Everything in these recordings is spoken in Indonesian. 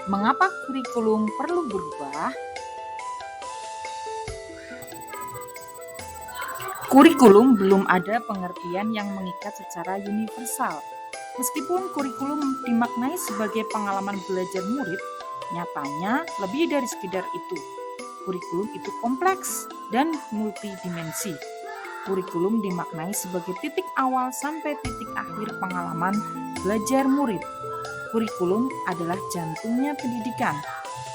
Mengapa kurikulum perlu berubah? Kurikulum belum ada pengertian yang mengikat secara universal. Meskipun kurikulum dimaknai sebagai pengalaman belajar murid, nyatanya lebih dari sekedar itu. Kurikulum itu kompleks dan multidimensi. Kurikulum dimaknai sebagai titik awal sampai titik akhir pengalaman belajar murid. Kurikulum adalah jantungnya pendidikan.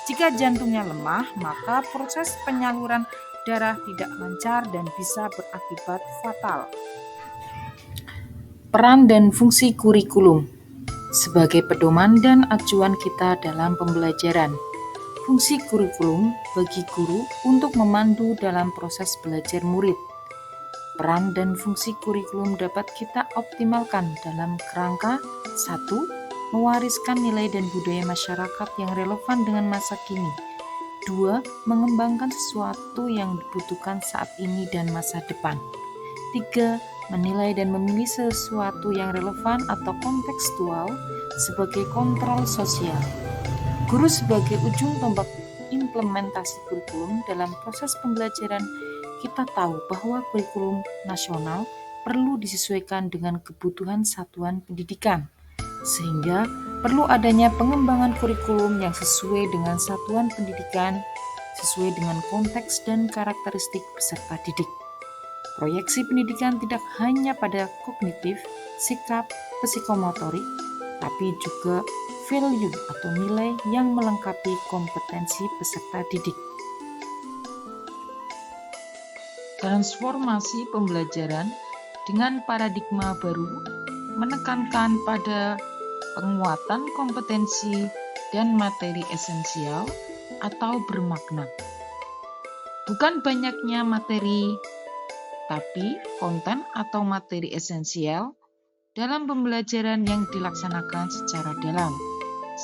Jika jantungnya lemah, maka proses penyaluran darah tidak lancar dan bisa berakibat fatal. Peran dan fungsi kurikulum sebagai pedoman dan acuan kita dalam pembelajaran. Fungsi kurikulum bagi guru untuk memandu dalam proses belajar murid. Peran dan fungsi kurikulum dapat kita optimalkan dalam kerangka 1. Mewariskan nilai dan budaya masyarakat yang relevan dengan masa kini. 2. Mengembangkan sesuatu yang dibutuhkan saat ini dan masa depan. 3. Menilai dan memilih sesuatu yang relevan atau kontekstual sebagai kontrol sosial. Guru sebagai ujung tombak implementasi kurikulum dalam proses pembelajaran. Kita tahu bahwa kurikulum nasional perlu disesuaikan dengan kebutuhan satuan pendidikan, sehingga perlu adanya pengembangan kurikulum yang sesuai dengan satuan pendidikan, sesuai dengan konteks dan karakteristik peserta didik. Proyeksi pendidikan tidak hanya pada kognitif, sikap, psikomotorik, tapi juga value atau nilai yang melengkapi kompetensi peserta didik. Transformasi pembelajaran dengan paradigma baru menekankan pada penguatan kompetensi dan materi esensial atau bermakna. Bukan banyaknya materi, tapi konten atau materi esensial dalam pembelajaran yang dilaksanakan secara dalam.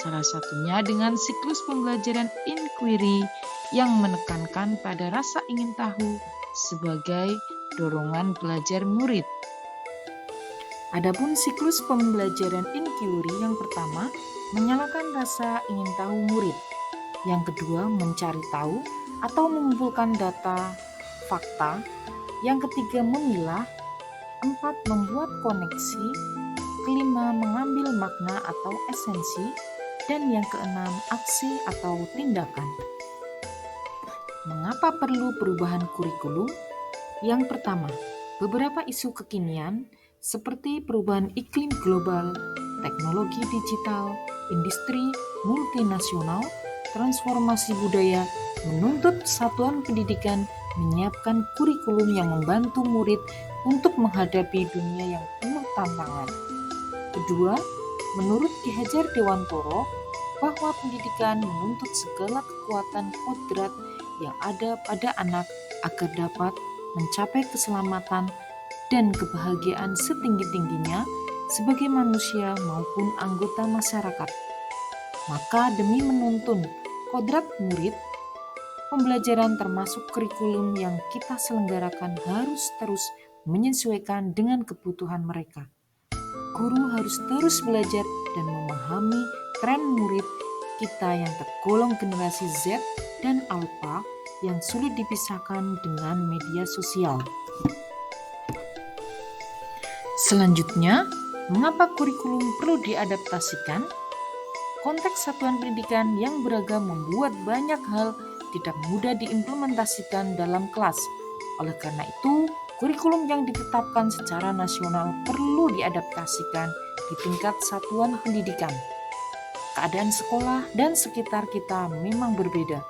Salah satunya dengan siklus pembelajaran inquiry yang menekankan pada rasa ingin tahu sebagai dorongan belajar murid. Adapun siklus pembelajaran inquiry yang pertama menyalakan rasa ingin tahu murid. Yang kedua mencari tahu atau mengumpulkan data, fakta. Yang ketiga memilah. 4. Membuat koneksi. Kelima mengambil makna atau esensi. Dan yang keenam aksi atau tindakan. Mengapa perlu perubahan kurikulum? Yang pertama, beberapa isu kekinian seperti perubahan iklim global, teknologi digital, industri multinasional, transformasi budaya menuntut satuan pendidikan menyiapkan kurikulum yang membantu murid untuk menghadapi dunia yang penuh tantangan. Kedua, menurut Ki Hajar Dewantoro, bahwa pendidikan menuntut segala kekuatan kodrat yang ada pada anak agar dapat mencapai keselamatan dan kebahagiaan setinggi-tingginya sebagai manusia maupun anggota masyarakat. Maka demi menuntun kodrat murid, pembelajaran termasuk kurikulum yang kita selenggarakan harus terus menyesuaikan dengan kebutuhan mereka. Guru harus terus belajar dan memahami tren murid kita yang tergolong generasi Z dan Alpha yang sulit dipisahkan dengan media sosial. Selanjutnya, mengapa kurikulum perlu diadaptasikan? Konteks satuan pendidikan yang beragam membuat banyak hal tidak mudah diimplementasikan dalam kelas. Oleh karena itu, kurikulum yang ditetapkan secara nasional perlu diadaptasikan di tingkat satuan pendidikan. Keadaan sekolah dan sekitar kita memang berbeda.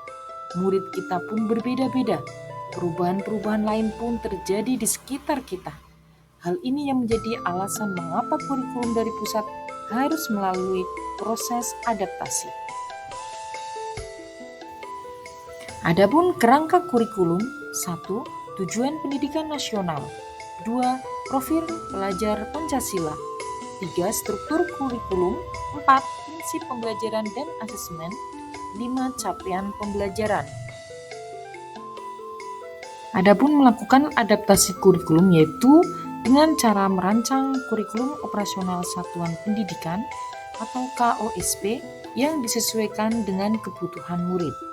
Murid kita pun berbeda-beda. Perubahan-perubahan lain pun terjadi di sekitar kita. Hal ini yang menjadi alasan mengapa kurikulum dari pusat harus melalui proses adaptasi. Adapun kerangka kurikulum: 1. Tujuan pendidikan nasional. 2. Profil pelajar Pancasila. 3. Struktur kurikulum. 4. Prinsip pembelajaran dan asesmen. 5. Capaian pembelajaran. Adapun melakukan adaptasi kurikulum yaitu dengan cara merancang kurikulum operasional satuan pendidikan atau KOSP yang disesuaikan dengan kebutuhan murid.